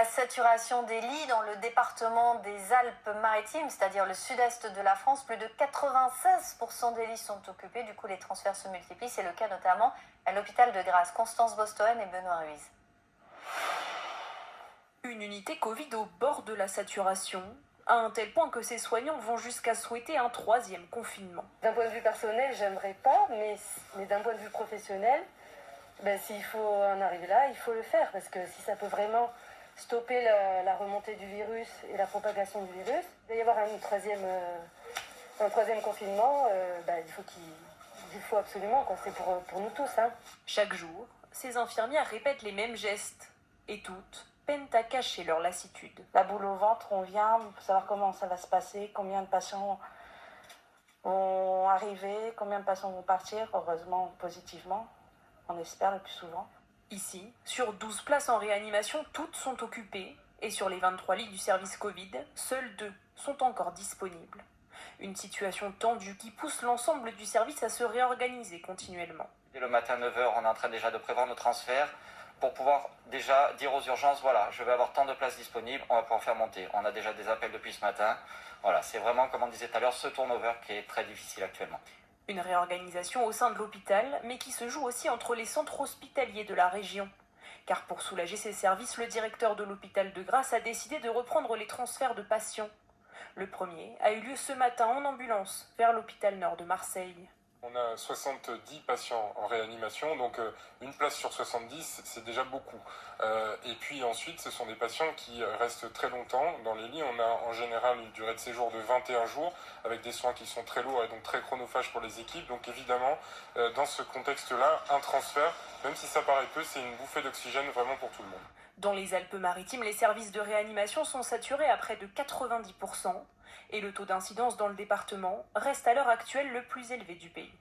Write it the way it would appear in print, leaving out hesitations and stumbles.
La saturation des lits dans le département des Alpes-Maritimes, c'est-à-dire le sud-est de la France, plus de 96% des lits sont occupés. Du coup, les transferts se multiplient. C'est le cas notamment à l'hôpital de Grasse. Constance Bostoen et Benoît Ruiz. Une unité Covid au bord de la saturation, à un tel point que ces soignants vont jusqu'à souhaiter un 3e confinement. D'un point de vue personnel, j'aimerais pas, mais d'un point de vue professionnel, s'il faut en arriver là, il faut le faire, parce que si ça peut vraiment stopper la remontée du virus et la propagation du virus, il va y avoir un troisième confinement, il faut absolument, quoi. C'est pour nous tous. Hein. Chaque jour, ces infirmières répètent les mêmes gestes, et toutes peinent à cacher leur lassitude. La boule au ventre, on vient pour savoir comment ça va se passer, combien de patients vont arriver, combien de patients vont partir, heureusement positivement, on espère le plus souvent. Ici, sur 12 places en réanimation, toutes sont occupées, et sur les 23 lits du service Covid, seuls 2 sont encore disponibles. Une situation tendue qui pousse l'ensemble du service à se réorganiser continuellement. Dès le matin 9h, on est en train déjà de prévoir nos transferts pour pouvoir déjà dire aux urgences, voilà, je vais avoir tant de places disponibles, on va pouvoir faire monter. On a déjà des appels depuis ce matin. Voilà, c'est vraiment, comme on disait tout à l'heure, ce turnover qui est très difficile actuellement. Une réorganisation au sein de l'hôpital, mais qui se joue aussi entre les centres hospitaliers de la région. Car pour soulager ces services, le directeur de l'hôpital de Grasse a décidé de reprendre les transferts de patients. Le premier a eu lieu ce matin en ambulance vers l'hôpital nord de Marseille. On a 70 patients en réanimation, donc une place sur 70, c'est déjà beaucoup. Et puis ensuite, ce sont des patients qui restent très longtemps dans les lits. On a en général une durée de séjour de 21 jours, avec des soins qui sont très lourds et donc très chronophages pour les équipes. Donc évidemment, dans ce contexte-là, un transfert, même si ça paraît peu, c'est une bouffée d'oxygène vraiment pour tout le monde. Dans les Alpes-Maritimes, les services de réanimation sont saturés à près de 90%, et le taux d'incidence dans le département reste à l'heure actuelle le plus élevé du pays.